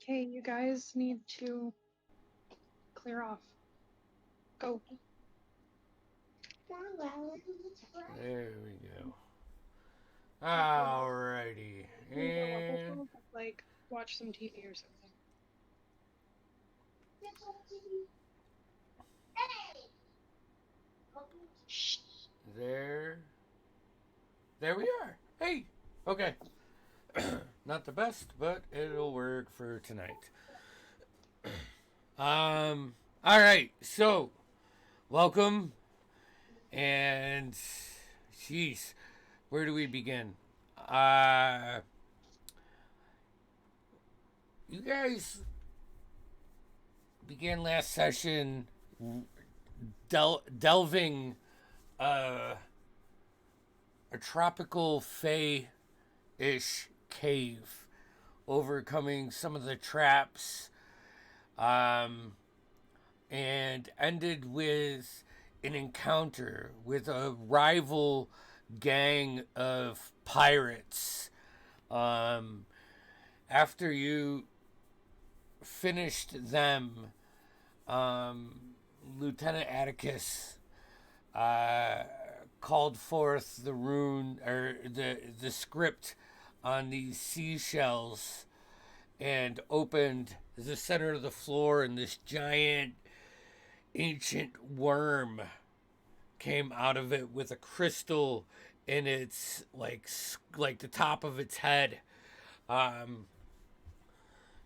Okay, you guys need to clear off. Go. There we go. Alrighty. You know what? Let's And all just, like watch some TV or something. Shh. there. There we are. Hey. Okay. Not the best, but it'll work for tonight. All right. So, welcome. And, jeez, where do we begin? Uh, you guys began last session delving uh, a tropical fey-ish cave, overcoming some of the traps, um, and ended with an encounter with a rival gang of pirates. Um, After you finished them, Lieutenant Atticus uh, called forth the rune or the script on these seashells and opened the center of the floor, and this giant ancient worm came out of it with a crystal in its like the top of its head. Um,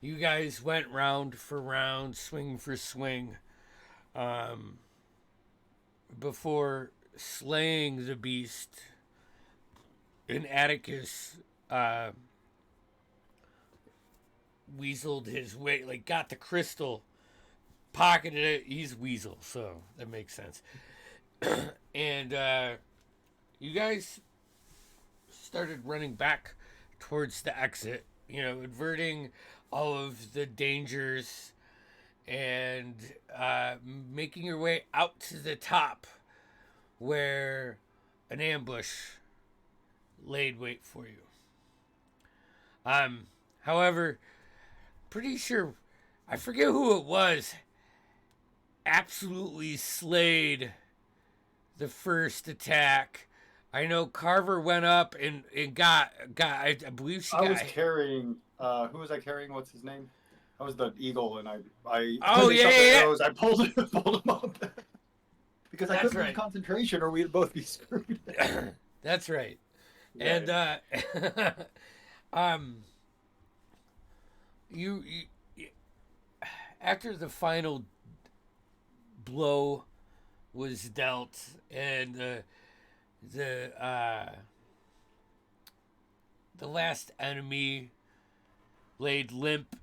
you guys went round for round, swing for swing, um, before slaying the beast. And Atticus weaseled his way, like got the crystal, pocketed it. He's Weasel, so that makes sense. And you guys started running back towards the exit, averting all of the dangers and making your way out to the top where an ambush laid wait for you. Um, However, pretty sure, I forget who it was, absolutely slayed the first attack. I know Carver went up and got I believe she I got. was carrying. Who was I carrying? What's his name? I was the eagle, and I when Oh they yeah, shot yeah, their yeah. arrows, I pulled pulled him up because I That's couldn't lose right. concentration, or we'd both be screwed. That's right. Yeah. And um, you after the final blow was dealt and the the last enemy laid limp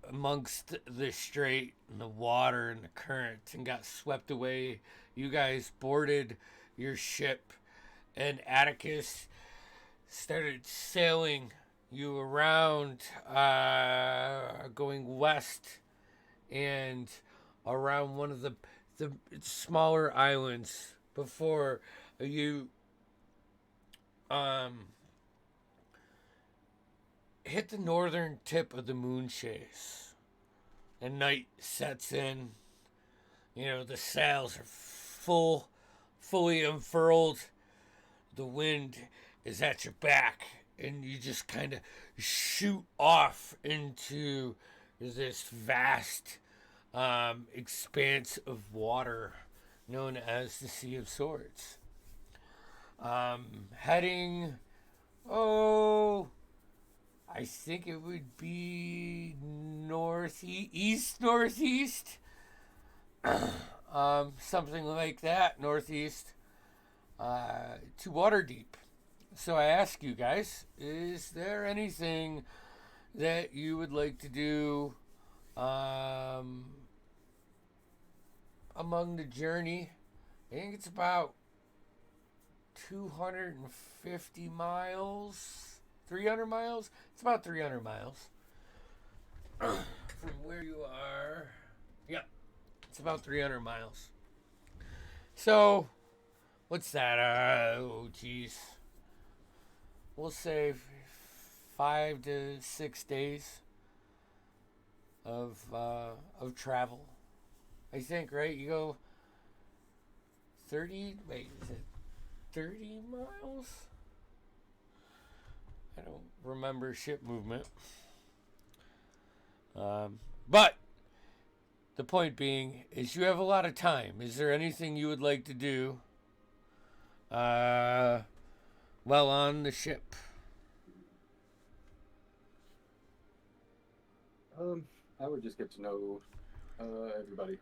amongst the strait and the water and the current and got swept away. You guys boarded your ship, and Atticus started sailing you around, going west and around one of the smaller islands before you um, hit the northern tip of the moon chase, and night sets in. The sails are fully unfurled. The wind is at your back, and you just kind of shoot off into this vast expanse of water known as the Sea of Swords. Heading, oh, I think it would be northeast, something like that, northeast, to Waterdeep. So I ask you guys, is there anything that you would like to do um, among the journey? I think it's about 250 miles, 300 miles. It's about 300 miles from where you are. Yep, it's about 300 miles. So, what's that? Oh, geez. We'll say 5 to 6 days of travel. I think, right? You go 30. Wait, is it 30 miles? I don't remember ship movement. But the point being is you have a lot of time. Is there anything you would like to do while on the ship? I would just get to know everybody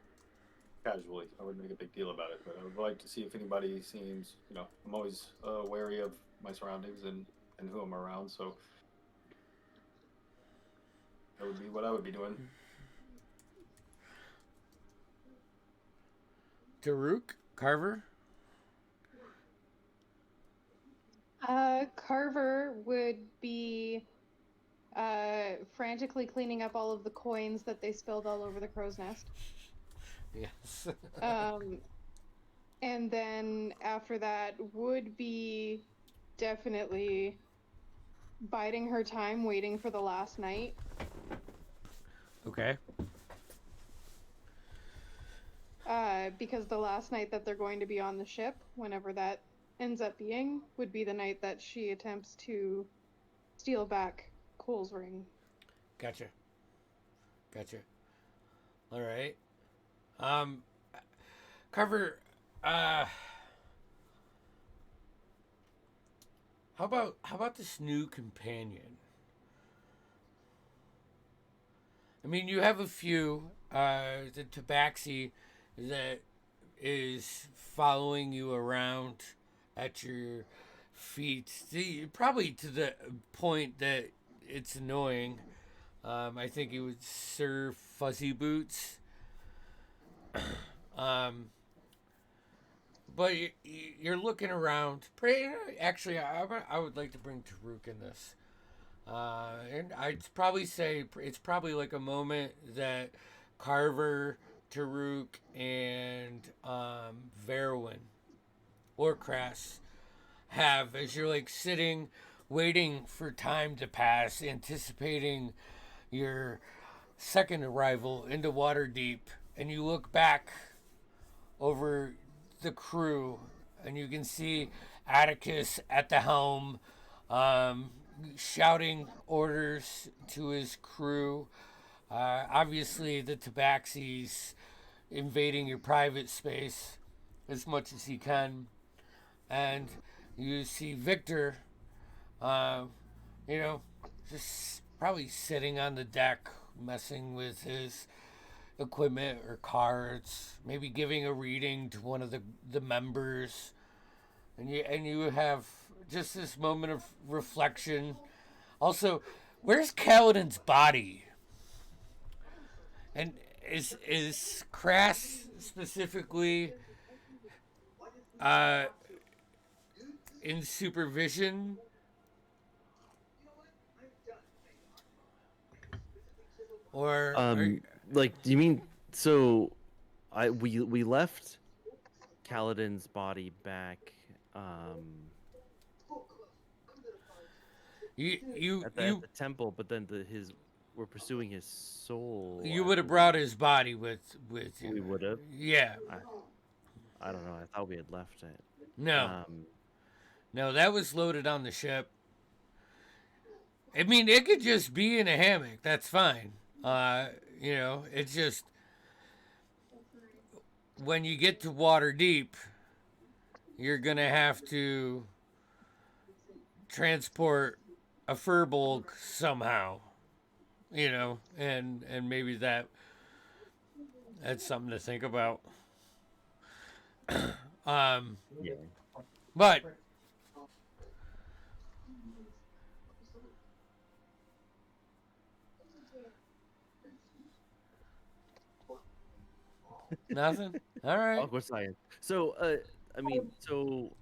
casually. I wouldn't make a big deal about it, but I would like to see if anybody seems, I'm always wary of my surroundings and who I'm around, so that would be what I would be doing. Daruk? Carver? Carver would be frantically cleaning up all of the coins that they spilled all over the crow's nest. Yes. And then after that would be definitely biding her time, waiting for the last night. Okay. Because the last night that they're going to be on the ship, whenever that ends up being, would be the night that she attempts to steal back Cole's ring. Gotcha. All right. Carver, how about this new companion? I mean, you have a few. The Tabaxi that is following you around at your feet. Probably to the point that it's annoying. I think it would serve Fuzzy Boots. um, but you're looking around. Actually, I would like to bring Taruk in this. And I'd probably say it's probably like a moment that Carver, Taruk, and Verwin or Crass have as you're like sitting, waiting for time to pass, anticipating your second arrival into Waterdeep, and you look back over the crew, and you can see Atticus at the helm, um, shouting orders to his crew. Obviously, the Tabaxis invading your private space as much as he can, and you see Victor, uh, you know, just probably sitting on the deck, messing with his equipment or cards, maybe giving a reading to one of the members, and you have just this moment of reflection. Also, where's Kaladin's body? And is Crass specifically uh, in supervision? Or Like, do you mean so? We left Kaladin's body back you at the temple, but then we're pursuing his soul. you I would have believe. brought his body with you. We would have. Yeah. I don't know. I thought we had left it. No. No, that was loaded on the ship. I mean, it could just be in a hammock. That's fine. It's just when you get to Waterdeep, you're gonna have to transport a furbolg somehow. And maybe that's something to think about. Yeah. But nothing. All right. Awkward silence. So, I mean, so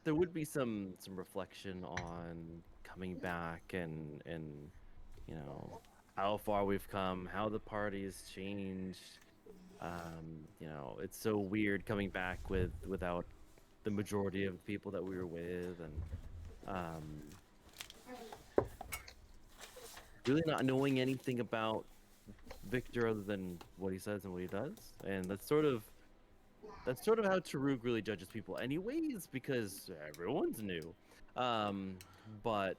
there would be some reflection on coming back and how far we've come, how the party has changed. It's so weird coming back without the majority of the people that we were with, and really not knowing anything about Victor other than what he says and what he does. And that's sort of how Taruk really judges people anyways, because everyone's new. But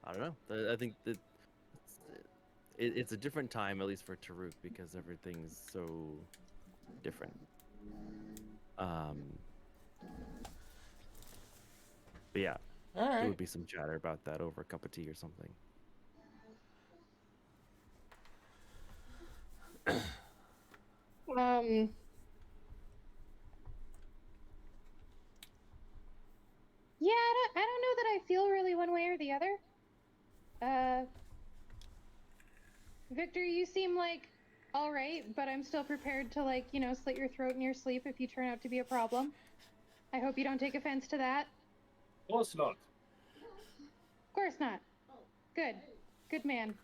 I don't know. I think that it's a different time, at least for Taruk, because everything's so different. But yeah, All there right. would be some chatter about that over a cup of tea or something. Um, yeah, I don't know that I feel really one way or the other. Victor, you seem like all right, but I'm still prepared to, like, slit your throat in your sleep if you turn out to be a problem. I hope you don't take offense to that. Of course not. Of course not. Good. Good man.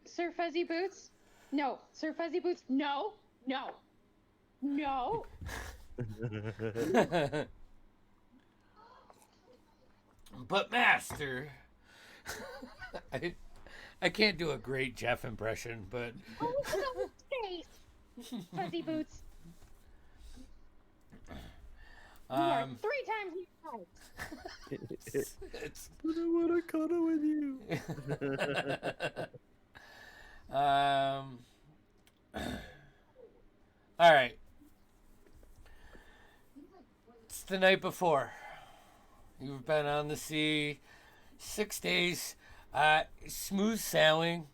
Sir Fuzzy Boots? No. Sir Fuzzy Boots? No. No. No. But master, I can't do a great Jeff impression, but Oh, no space. Fuzzy Boots. You are 3 times your size. it's But I want to cuddle with you. All right. It's the night before. You've been on the sea 6 days. Smooth sailing.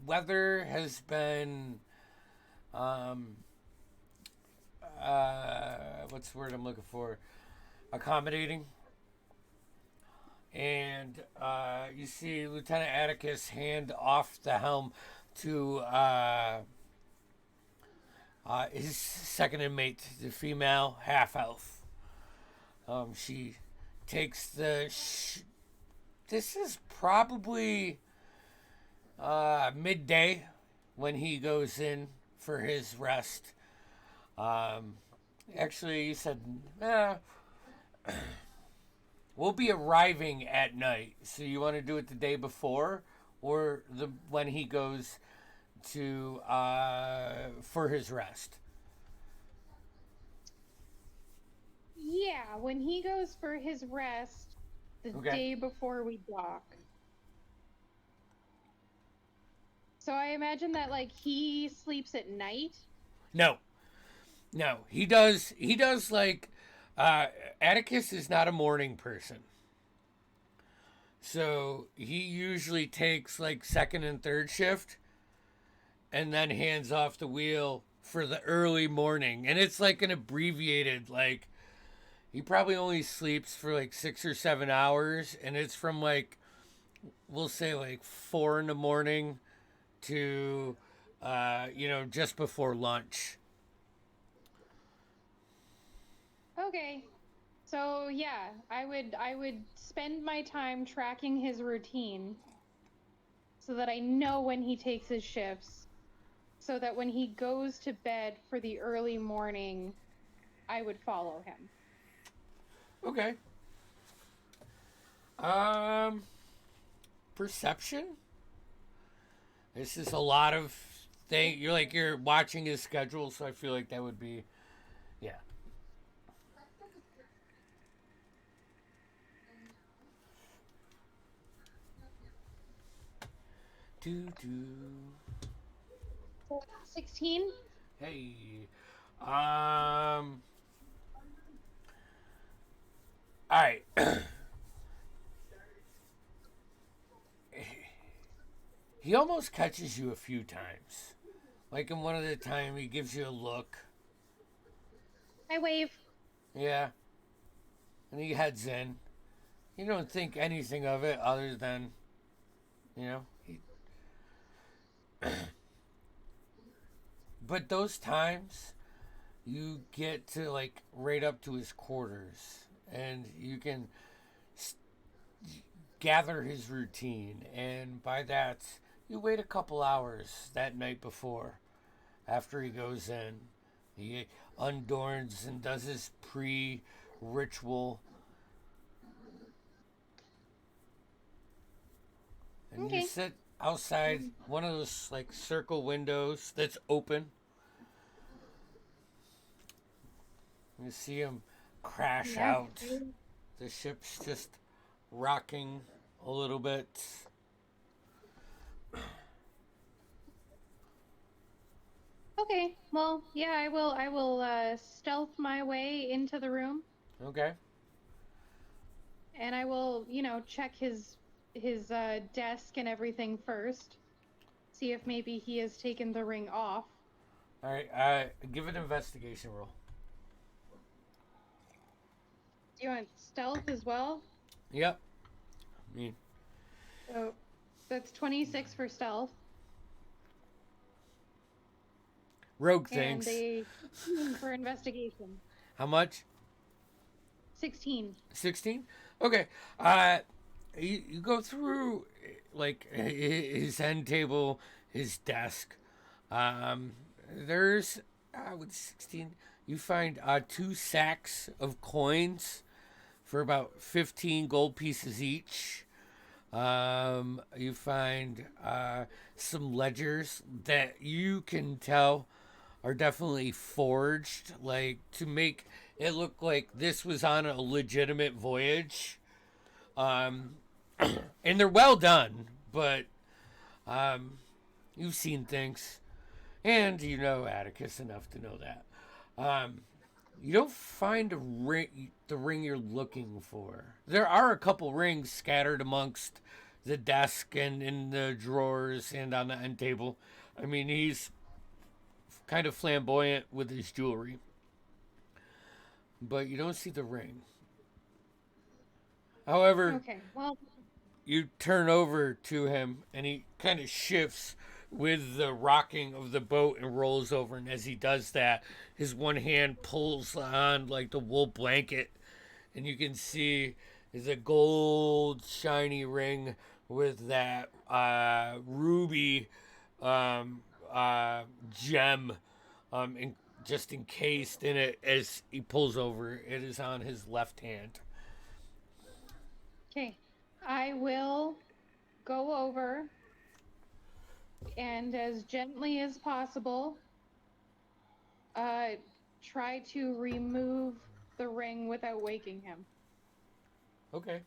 Weather has been, what's the word I'm looking for? Accommodating. And you see Lieutenant Atticus hand off the helm to his second inmate, the female half elf. She takes the. This is probably midday when he goes in for his rest. Actually, you said, we'll be arriving at night. So you want to do it the day before, or when he goes to for his rest? Yeah, when he goes for his rest the day before we dock. So I imagine that, like, he sleeps at night? No. He does like Atticus is not a morning person. So he usually takes like second and third shift and then hands off the wheel for the early morning. And it's like an abbreviated, like, he probably only sleeps for like 6 or 7 hours, and it's from like, we'll say like 4 in the morning to just before lunch. Okay. So yeah, I would spend my time tracking his routine so that I know when he takes his shifts, so that when he goes to bed for the early morning, I would follow him. Okay. Perception. This is a lot of thing. You're watching his schedule, so I feel like that would be, yeah. Do do. 16. Hey. All right. He almost catches you a few times. Like in one of the time, he gives you a look. I wave. Yeah. And he heads in. You don't think anything of it other than, he... But those times, you get to like right up to his quarters, and you can gather his routine, and by that You wait a couple hours that night before. After he goes in, he undorns and does his pre-ritual, and you Okay. sit outside one of those like circle windows that's open. You see him crash Yeah. out. The ship's just rocking a little bit. Okay. Well, yeah, I will stealth my way into the room, Okay. and I will, check his desk and everything first. See if maybe he has taken the ring off. All right. Give an investigation roll. Do you want stealth as well? Yep. I mean, So that's 26 for stealth. rogue And things. a 16 for investigation. How much? 16. 16. Okay. You go through like his end table, his desk. There's with 16. You find 2 sacks of coins for about 15 gold pieces each. You find some ledgers that you can tell are definitely forged, like to make it look like this was on a legitimate voyage. Um, and they're well done, but you've seen things, and you know Atticus enough to know that. You don't find the ring you're looking for. There are a couple rings scattered amongst the desk and in the drawers and on the end table. I mean, he's kind of flamboyant with his jewelry, but you don't see the ring. However, Okay. Well, you turn over to him and he kind of shifts with the rocking of the boat and rolls over, and as he does that, his one hand pulls on like the wool blanket, and you can see the gold shiny ring with that ruby um, gem in, just encased in it. As he pulls over, it is on his left hand. okay. I will go over and as gently as possible uh try to remove the ring without waking him. Okay.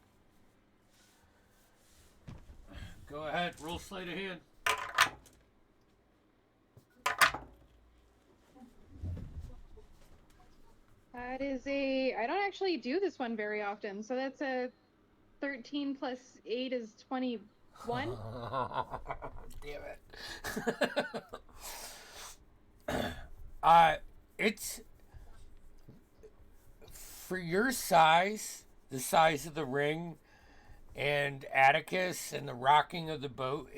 Go ahead, roll sleight of hand. That is I don't actually do this one very often, so that's a 13 plus 8 is 21. Damn it. It's for your size, the size of the ring, and Atticus and the rocking of the boat.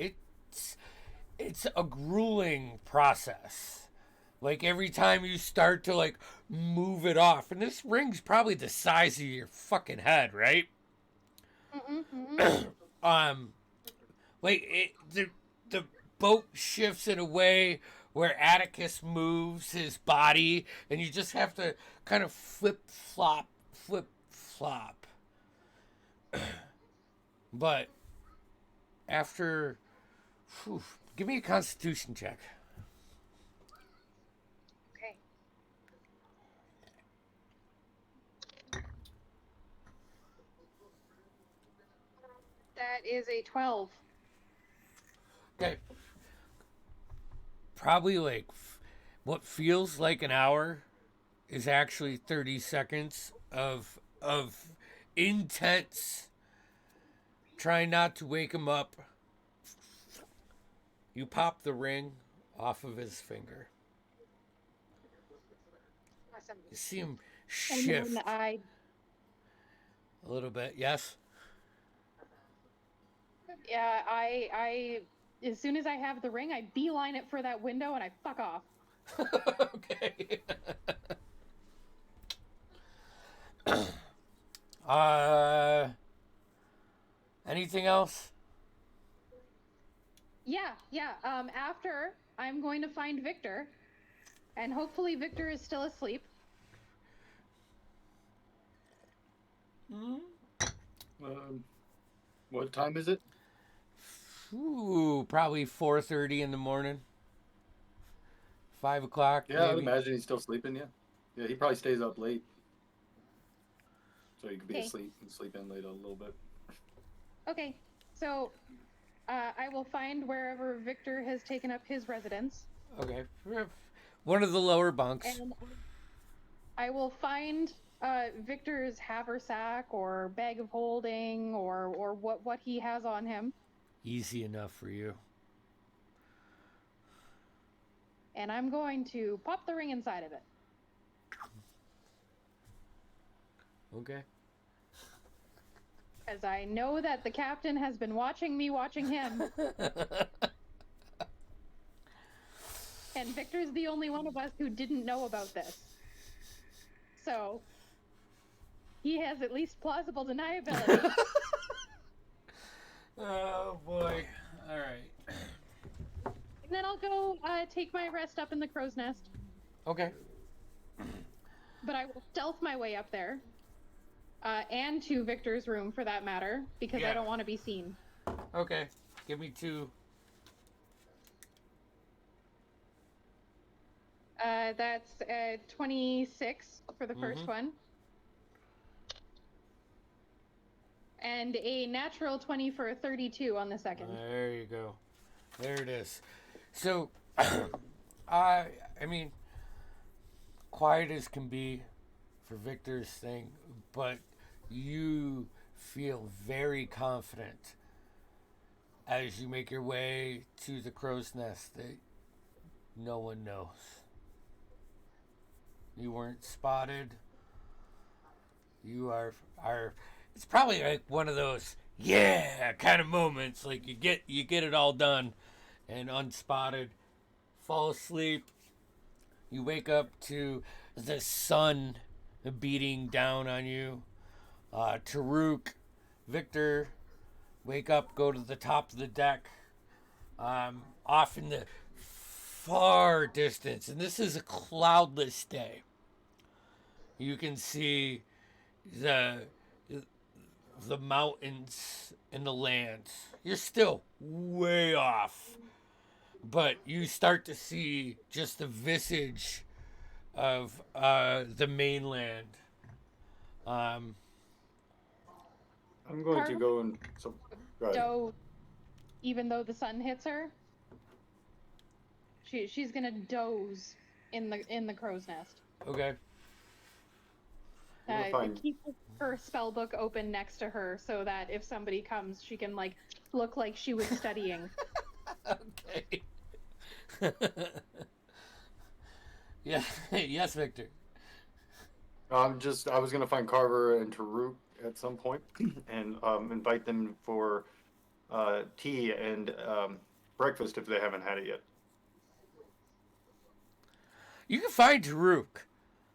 It's a grueling process. Like every time you start to like move it off, and this ring's probably the size of your fucking head, right? um, like the boat shifts in a way where Atticus moves his body, and you just have to kind of flip flop, flip flop. But after, whew, give me a Constitution check. Okay. That is a 12. Okay. Probably like what feels like an hour is actually 30 seconds of intense trying not to wake him up. You pop the ring off of his finger. Awesome. You see him And shift then a little bit. Yes. yeah, I as soon as I have the ring, I beeline it for that window and I fuck off. Okay. uh, anything else? Yeah. After I'm going to find Victor, and hopefully Victor is still asleep. What time is it? Ooh, probably 4:30 in the morning. 5 o'clock, Yeah, I would maybe. imagine he's still sleeping. Yeah, yeah, he probably stays up late, so he could be Okay. asleep and sleep in late a little bit. Okay. So I will find wherever Victor has taken up his residence, Okay. One of the lower bunks. and I will find Victor's haversack or bag of holding or what he has on him, Easy enough for you. and I'm going to pop the ring inside of it. Okay. As I know that the captain has been watching me watching him. And Victor's the only one of us who didn't know about this. So he has at least plausible deniability. Oh boy. All right. And then I'll go take my rest up in the crow's nest. Okay. But I will stealth my way up there. And to Victor's room, for that matter, because Yeah. I don't want to be seen. Okay. Give me 2. That's 26 for the first one. And a natural 20 for a 32 on the second. There you go. There it is. So, I mean, quiet as can be for Victor's thing, but you feel very confident as you make your way to the crow's nest that no one knows. You weren't spotted. You are it's probably like one of those yeah kind of moments, like you get it all done and unspotted, fall asleep, you wake up to the sun beating down on you. Taruk, Victor wake up, go to the top of the deck, off in the far distance, and this is a cloudless day. You can see the mountains and the lands. You're still way off, but you start to see just the visage of the mainland. I'm going to go and go ahead. Even though the sun hits her, she's gonna doze in the crow's nest. Okay. Keep her spell book open next to her so that if somebody comes, she can like look like she was studying. Okay. Yeah. Yes, Victor. I was gonna find Carver and Taruk at some point and invite them for tea and breakfast if they haven't had it yet. You can find Taruk.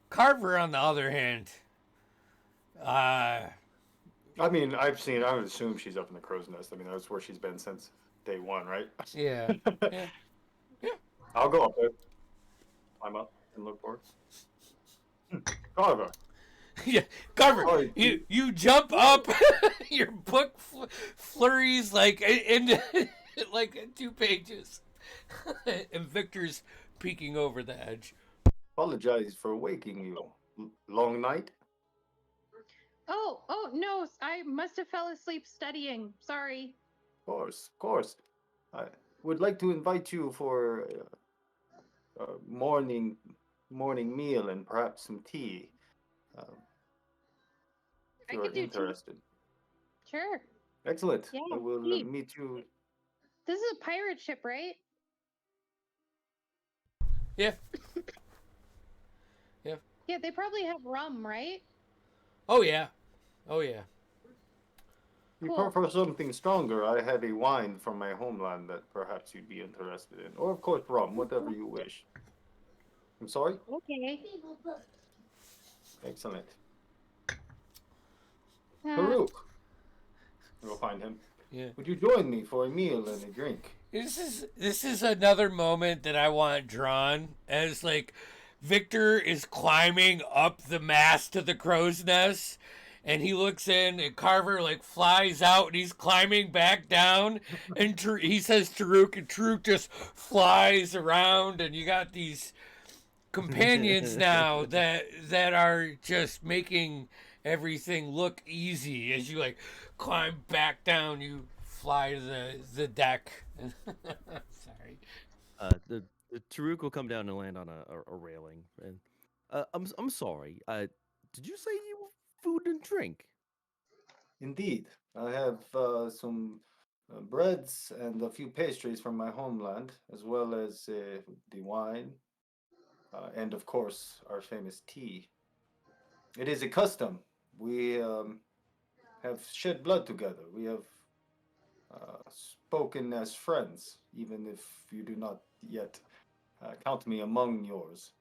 Carver, on the other hand, I mean, I would assume she's up in the crow's nest. I mean, that's where she's been since day one, right? yeah. Yeah. I'll go up there. Climb up and look for her. Carver. Yeah, Carver, Oh, you jump up, your book flurries like in like 2 pages, and Victor's peeking over the edge. Apologize for waking you. Long night? Oh no, I must have fell asleep studying. Sorry. Of course. I would like to invite you for a morning meal and perhaps some tea. If I you're could do interested. tea. Sure. Excellent. Yeah, I will tea. meet you. This is a pirate ship, right? Yeah. Yeah. Yeah, they probably have rum, right? Oh yeah. Oh yeah. If you Cool. prefer something stronger, I have a wine from my homeland that perhaps you'd be interested in. Or, of course, rum, whatever you wish. I'm sorry? Okay. Excellent. Uh, Farouk. We'll find him. Yeah. Would you join me for a meal and a drink? This is another moment that I want drawn as like Victor is climbing up the mast of the crow's nest, and he looks in and Carver like flies out and he's climbing back down, and he says Taruk, and Taruk just flies around, and you got these companions now that are just making everything look easy as you like climb back down. You fly to the deck. Sorry. The Taruk will come down and land on a railing. And I'm sorry. Did you say you food and drink? Indeed, I have some breads and a few pastries from my homeland, as well as the wine, and of course our famous tea. It is a custom. We have shed blood together. We have spoken as friends, even if you do not yet count me among yours.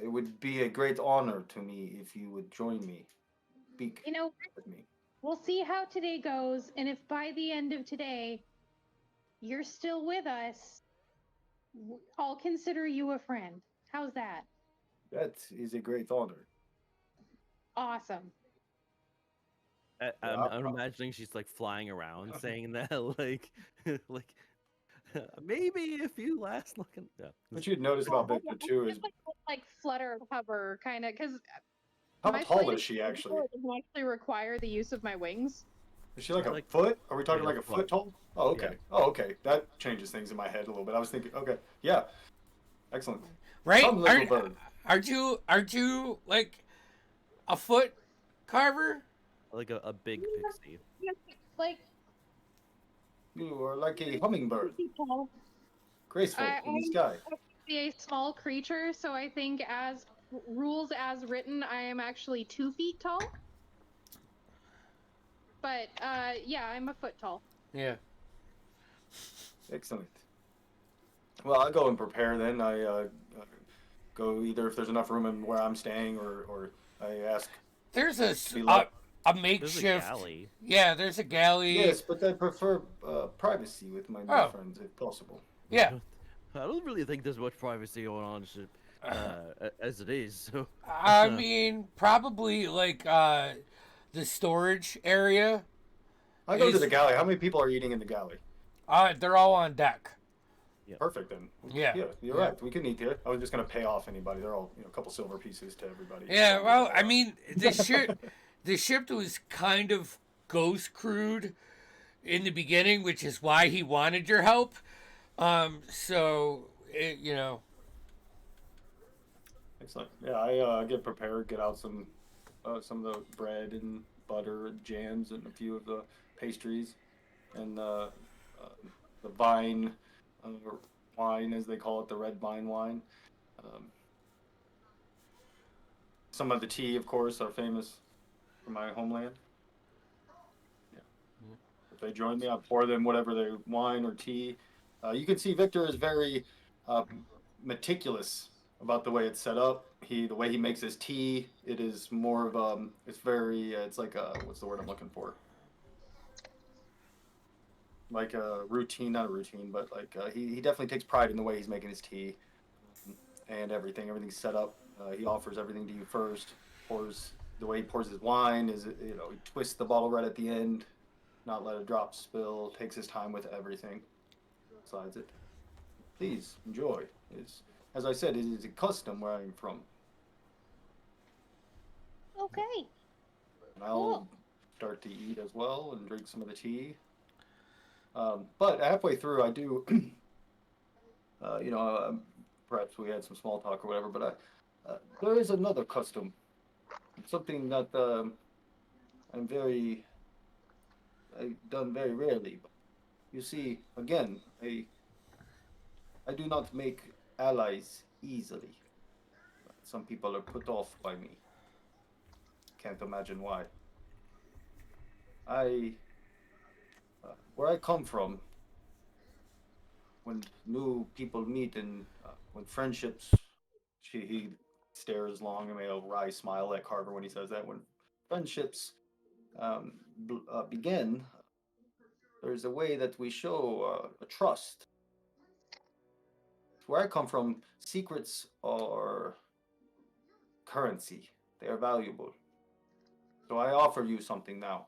It would be a great honor to me if you would join me, speak You know, with me. we'll see how today goes, and if by the end of today you're still with us, I'll consider you a friend. How's that? That is a great honor. Awesome. Yeah, I'm imagining she's like flying around saying that, like, like maybe if you last looking. Yeah. what you'd notice about Victor too is Like flutter, hover, kind of, because how my tall flight is she actually? doesn't actually require the use of my wings. Is she like She's a like foot? Are we talking like like a a foot foot. tall? Oh, okay. Yeah. Oh, okay. That changes things in my head a little bit. I was thinking, okay, yeah, excellent. Right? Come, little bird. Aren't you like a foot Carver? Like a big pixie. Like, You are like a hummingbird, tall. graceful in the I'm sky. a small creature, so I think as rules as written, I am actually 2 feet tall. But yeah, I'm a foot tall. Yeah. Excellent. Well, I go and prepare then. I go either if there's enough room in where I'm staying, or I ask There's to be let. a There's a makeshift. galley. Yeah, there's a galley. Yes, but I prefer privacy with my new Oh. friends if possible. Yeah. I don't really think there's much privacy going on as it is. So I mean, probably like the storage area. I go to Is- the galley. How many people are eating in the galley? They're all on deck. Perfect then. Yeah. Yeah, you're Yeah. right. We can eat here. I was just gonna pay off anybody. They're all a couple silver pieces to everybody. Yeah, well, I mean, the ship was kind of ghost crewed in the beginning, which is why he wanted your help. So you know, Excellent. Yeah, I get prepared, get out some of the bread and butter, and jams, and a few of the pastries, and the vine wine, as they call it, the red vine wine. Um, some of the tea, of course, are famous from my homeland. Yeah. If they join me, I pour them whatever they wine or tea. You can see Victor is very uh, meticulous about the way it's set up. The way he makes his tea. It is more of it's very it's like what's the word I'm looking for? Like a routine, not a routine, but like he definitely takes pride in the way he's making his tea and everything. Everything's set up. He offers everything to you first. Pours the way he pours his wine is he twists the bottle right at the end, not let a drop spill. Takes his time with everything. Slides it. Please enjoy. It's, as I said, it is a custom where I'm from. Okay. And I'll Cool. start to eat as well and drink some of the tea. But halfway through, I do, perhaps we had some small talk or whatever, but there is another custom. Something that I've done very rarely. You see, again, I do not make allies easily. Some people are put off by me. Can't imagine why. Where I come from, when new people meet and when friendships, he stares long and made a wry smile at Carver when he says that. When friendships begin, there's a way that we show a trust. Where I come from, secrets are currency. They are valuable. So I offer you something now.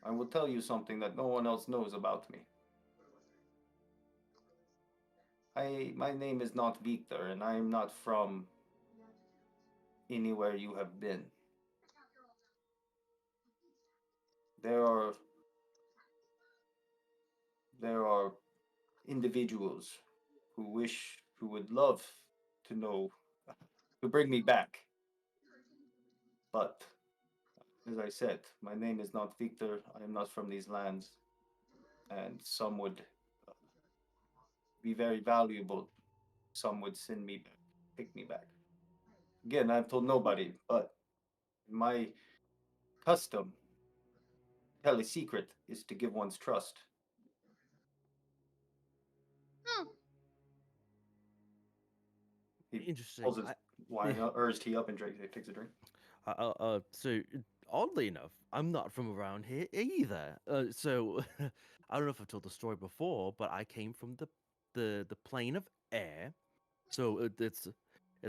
I will tell you something that no one else knows about me. My name is not Victor, and I am not from anywhere you have been. There are there are individuals who would love to know to bring me back. But as I said, my name is not Victor. I am not from these lands, and some would be very valuable. Some would send me back, pick me back. Again, I've told nobody, but my custom, tell a secret, is to give one's trust. Hmm. He Interesting. pulls his wine up, or his tea up and takes a drink. So oddly enough, I'm not from around here either. So I don't know if I've told the story before, but I came from the plane of air. So it's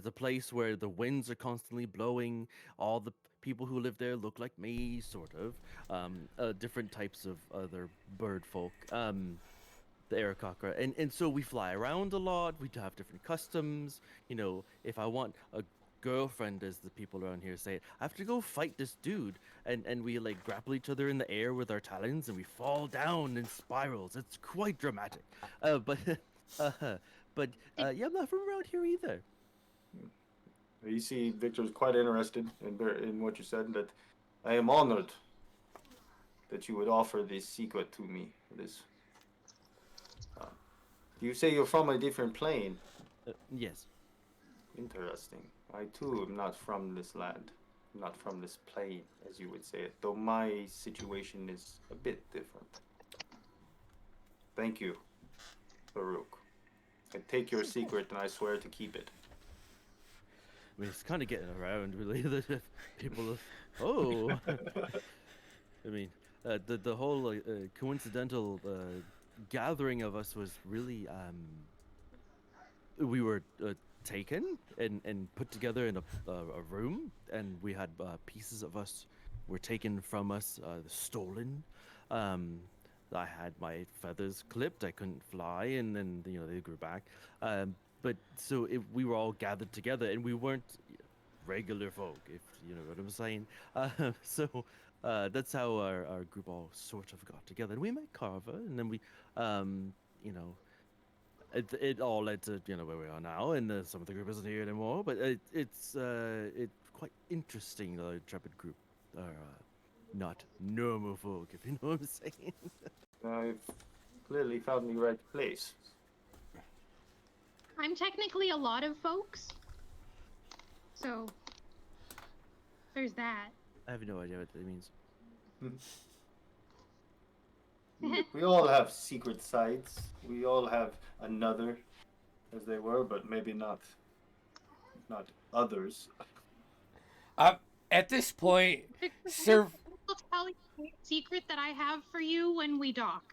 a place where the winds are constantly blowing. All the people who live there look like me, sort of. Different types of other bird folk. The Arakakra. And so we fly around a lot. We have different customs. You know, if I want a girlfriend, as the people around here say it, I have to go fight this dude. And we like grapple each other in the air with our talons and we fall down in spirals. It's quite dramatic. But uh, yeah, I'm not from around here either. You see, Victor's quite interested in what you said. That I am honored that you would offer this secret to me. This. You say you're from a different plane. Yes. Interesting. I too am not from this land, not from this plane, as you would say it. Though my situation is a bit different. Thank you, Baruch. I take your secret and I swear to keep it. I mean, it's kind of getting around, really. That people, oh, I mean, the whole coincidental gathering of us was really we were taken and put together in a room, and we had pieces of us were taken from us, stolen. Um, I had my feathers clipped. I couldn't fly, and then they grew back. But so we were all gathered together, and we weren't regular folk, if you know what I'm saying. So that's how our group all sort of got together. And we met Carver, and then we, you know, it all led to where we are now, and some of the group isn't here anymore. But it's quite interesting. The intrepid group are not normal folk, if you know what I'm saying. I've clearly found the right place. I'm technically a lot of folks. So there's that. I have no idea what that means. We all have secret sides. We all have another, as they were, but maybe not others. At this point, Sir. I'll tell you a secret that I have for you when we dock.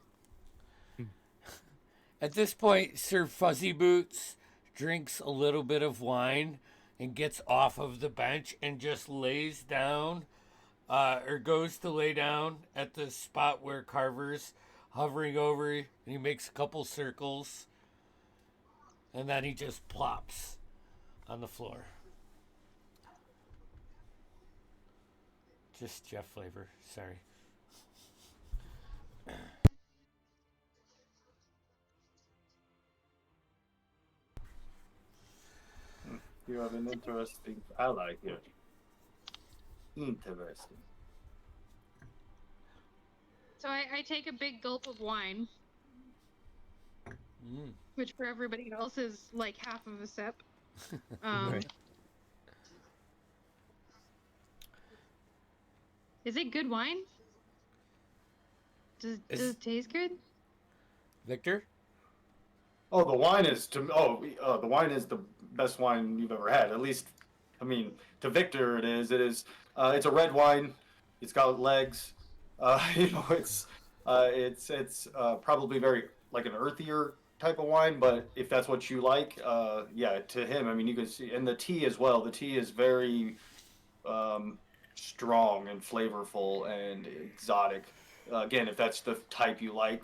At this point, Sir Fuzzy Boots drinks a little bit of wine and gets off of the bench and just lays down, or goes to lay down at the spot where Carver's hovering over, and he makes a couple circles, and then he just plops on the floor. Just Jeff flavor, sorry. You have an interesting ally here. Interesting. So I take a big gulp of wine, which for everybody else is like half of a sip. Right. Is it good wine? Does it taste good? Victor? Oh, the wine is the wine is the best wine you've ever had. At least, I mean, to Victor it is. It's a red wine. It's got legs. It's It's probably very like an earthier type of wine, but if that's what you like, yeah, to him, I mean, you can see, and the tea as well. The tea is very um, strong and flavorful and exotic. Again, if that's the type you like,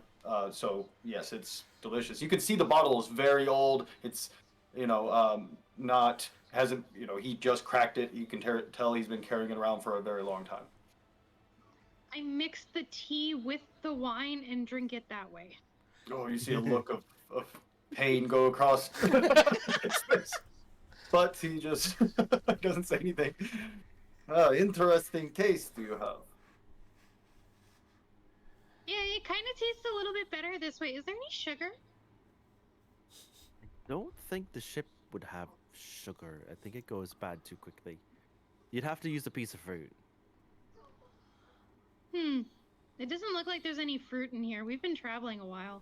so yes, it's delicious. You can see the bottle is very old. It's not hasn't he just cracked it. You can tell he's been carrying it around for a very long time. I mix the tea with the wine and drink it that way. Oh, you see a look of pain go across his face, but he just doesn't say anything. Interesting taste do you have? Yeah, it kind of tastes a little bit better this way. Is there any sugar? Don't think the ship would have sugar. I think it goes bad too quickly. You'd have to use a piece of fruit. It doesn't look like there's any fruit in here. We've been traveling a while.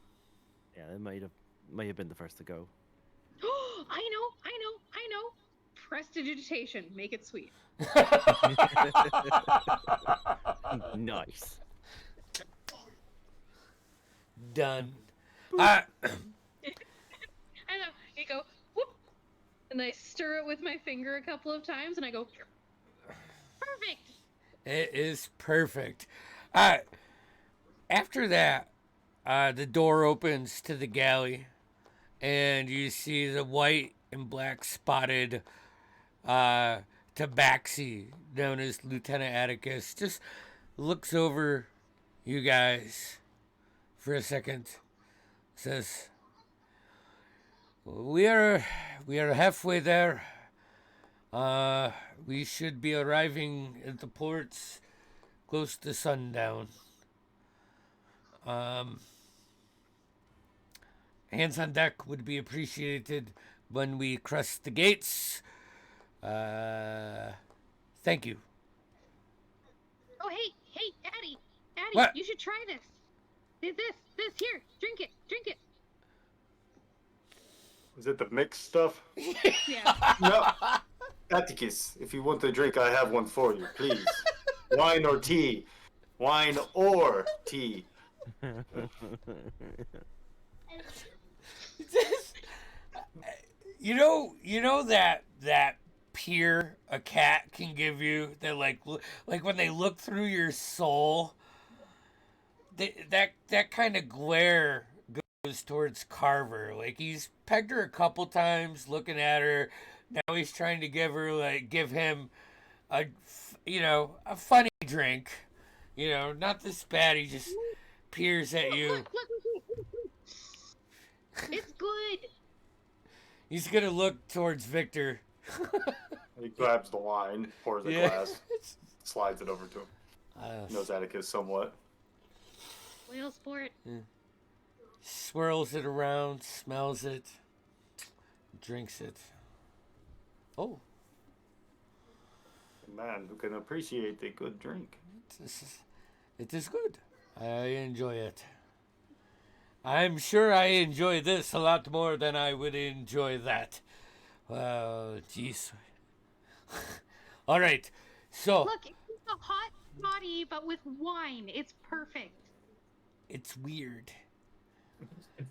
Yeah, it might have been the first to go. Oh, I know. Prestidigitation. Make it sweet. Nice. Done. I know. You go, whoop, and I stir it with my finger a couple of times, and I go, perfect. It is perfect. After that, the door opens to the galley, and you see the white and black spotted tabaxi, known as Lieutenant Atticus, just looks over you guys for a second, says, we are halfway there. We should be arriving at the ports close to sundown. Hands on deck would be appreciated when we cross the gates. Thank you. Oh, hey, Addie, What? you should try this. This, here, drink it. Is it the mixed stuff? Yeah. No. Atticus, if you want a drink, I have one for you, please. Wine or tea? Wine or tea? You know that peer a cat can give you, that like when they look through your soul, that kind of glare goes towards Carver. Like, he's pegged her a couple times, looking at her. Now he's trying to give him a funny drink. Not this bad. He just peers at you. Look. It's good. He's gonna look towards Victor. He grabs the wine, pours a glass, slides it over to him. Knows Atticus somewhat. Whale sport. Swirls it around, smells it, drinks it. Oh. A man who can appreciate a good drink. It is good. I enjoy it. I'm sure I enjoy this a lot more than I would enjoy that. Well, jeez. All right, so... Look, it's a hot toddy, but with wine. It's perfect. It's weird.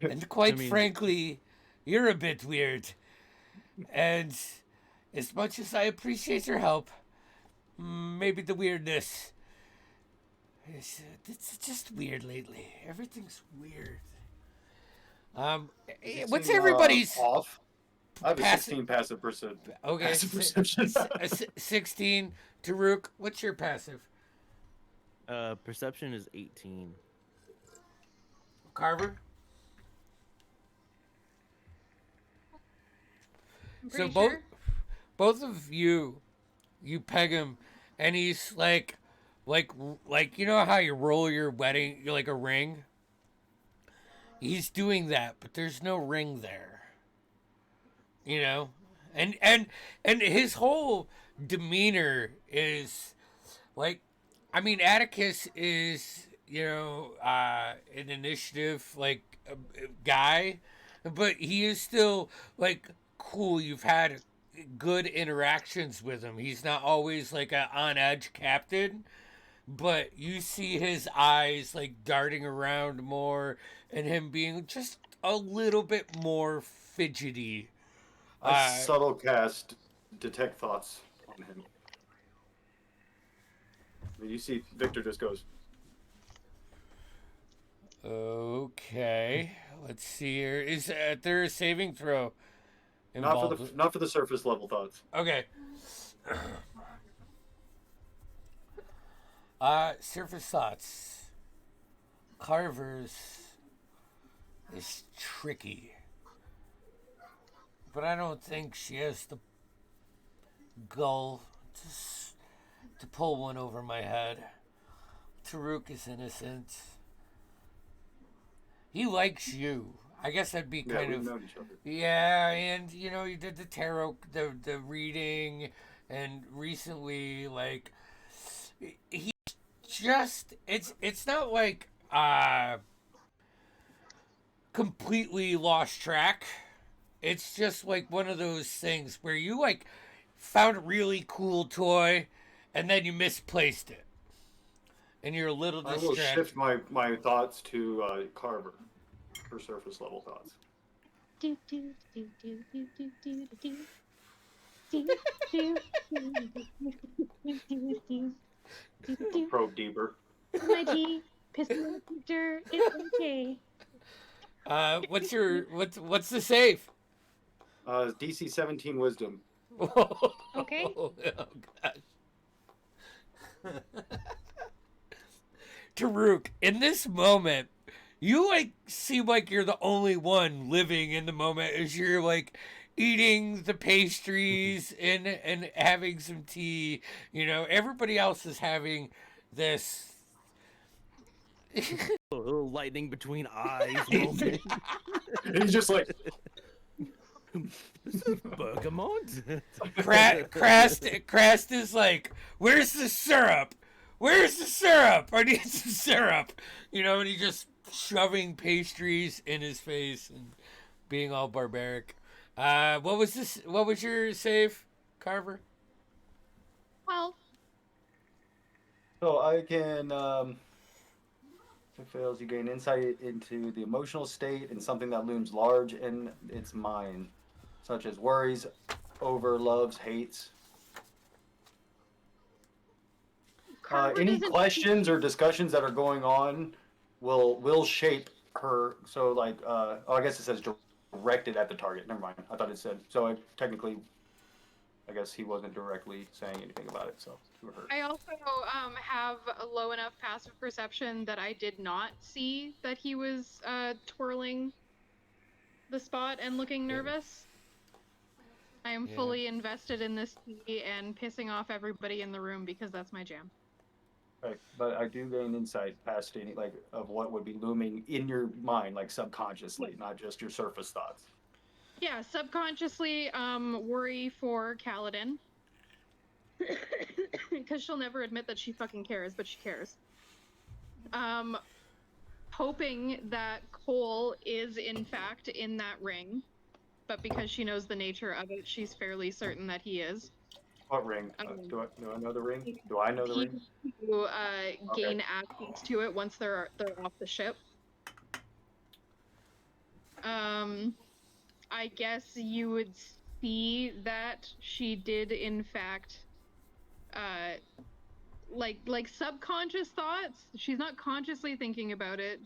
And quite frankly, you're a bit weird. And as much as I appreciate your help, maybe the weirdness... It's just weird lately. Everything's weird. What's everybody's off? I have a passive- 16 passive perception. Okay, Passive perception. 16. Taruk, what's your passive? Perception is 18. Carver? I'm So pretty sure. both of you peg him, and he's like you know how you roll your wedding, like a ring? He's doing that, but there's no ring there. And his whole demeanor is like, I mean, Atticus is an initiative guy, but he is still like cool. You've had good interactions with him. He's not always like a on edge captain, but you see his eyes like darting around more and him being just a little bit more fidgety. I subtle cast detect thoughts on him. You see, Victor just goes. Okay, let's see here. Is there a saving throw Not for involved? not for the surface level thoughts. Okay. Surface thoughts. Carver's is tricky, but I don't think she has the gall to pull one over my head. Taruk is innocent. He likes you. I guess that'd be Yeah, kind we've of known each other. yeah, and you know you did the tarot, the reading, and recently like he just it's not like completely lost track. It's just like one of those things where you like found a really cool toy and then you misplaced it and you're a little I will distracted. shift my thoughts to Carver for surface level thoughts. Do do do do do do do do do do do. Probe deeper. My tea, pistol Victor, it's okay. What's the save? DC 17 Wisdom. Okay. Oh gosh. Taruk, in this moment, you like seem like you're the only one living in the moment as you're like eating the pastries and having some tea. You know, everybody else is having this. A little lightning between eyes moment. He's just like, This is bergamot. Crast is like, "Where's the syrup? Where's the syrup? I need some syrup." You know, and he's just shoving pastries in his face and being all barbaric. What was this? What was your save, Carver? Well, so I can. If it fails, you gain insight into the emotional state and something that looms large in its mind, such as worries, over, loves, hates. Carver Any doesn't. questions or discussions that are going on will shape her. So like, oh, I guess it says directed at the target. Never mind. I thought it said. So technically, I guess he wasn't directly saying anything about it. So to her. I also have a low enough passive perception that I did not see that he was twirling the spot and looking nervous. I am fully invested in this tea and pissing off everybody in the room because that's my jam. Right, but I do gain insight past any like of what would be looming in your mind, like subconsciously, not just your surface thoughts. Yeah, subconsciously, worry for Kaladin. Because she'll never admit that she fucking cares, but she cares. Hoping that Cole is in fact in that ring, but because she knows the nature of it, she's fairly certain that he is. What ring? Do I know the ring? Do I know the ring? To gain access to it once they're off the ship. I guess you would see that she did in fact like subconscious thoughts. She's not consciously thinking about it.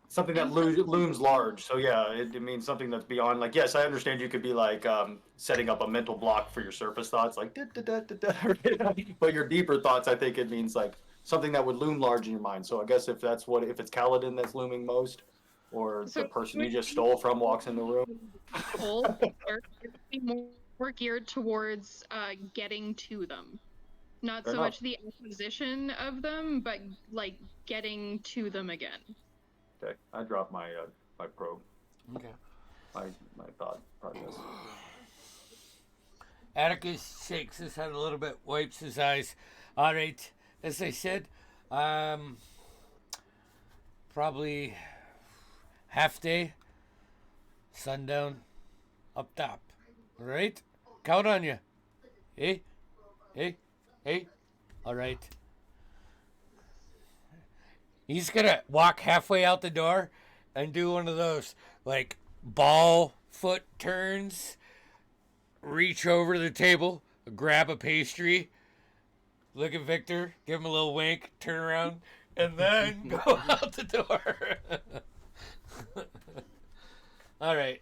Something that looms large. So yeah, it means something that's beyond. Like yes, I understand you could be like setting up a mental block for your surface thoughts, like da, da, da, da, da. But your deeper thoughts, I think it means like something that would loom large in your mind. So I guess if it's Kaladin that's looming most, or the person you just stole from walks in the room. More geared towards getting to them. Not Fair so enough. much the acquisition of them, but like getting to them again. Okay, I dropped my my probe. Okay. My thought process. Atticus shakes his head a little bit, wipes his eyes. All right, as I said, probably half day, sundown, up top. All right, count on you. Hey, hey, hey. All right. He's gonna walk halfway out the door and do one of those like ball foot turns, reach over to the table, grab a pastry, look at Victor, give him a little wink, turn around, and then go out the door. All right.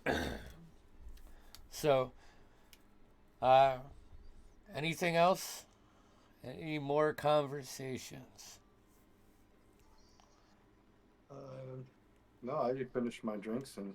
So, anything else? Any more conversations? No, I finished my drinks and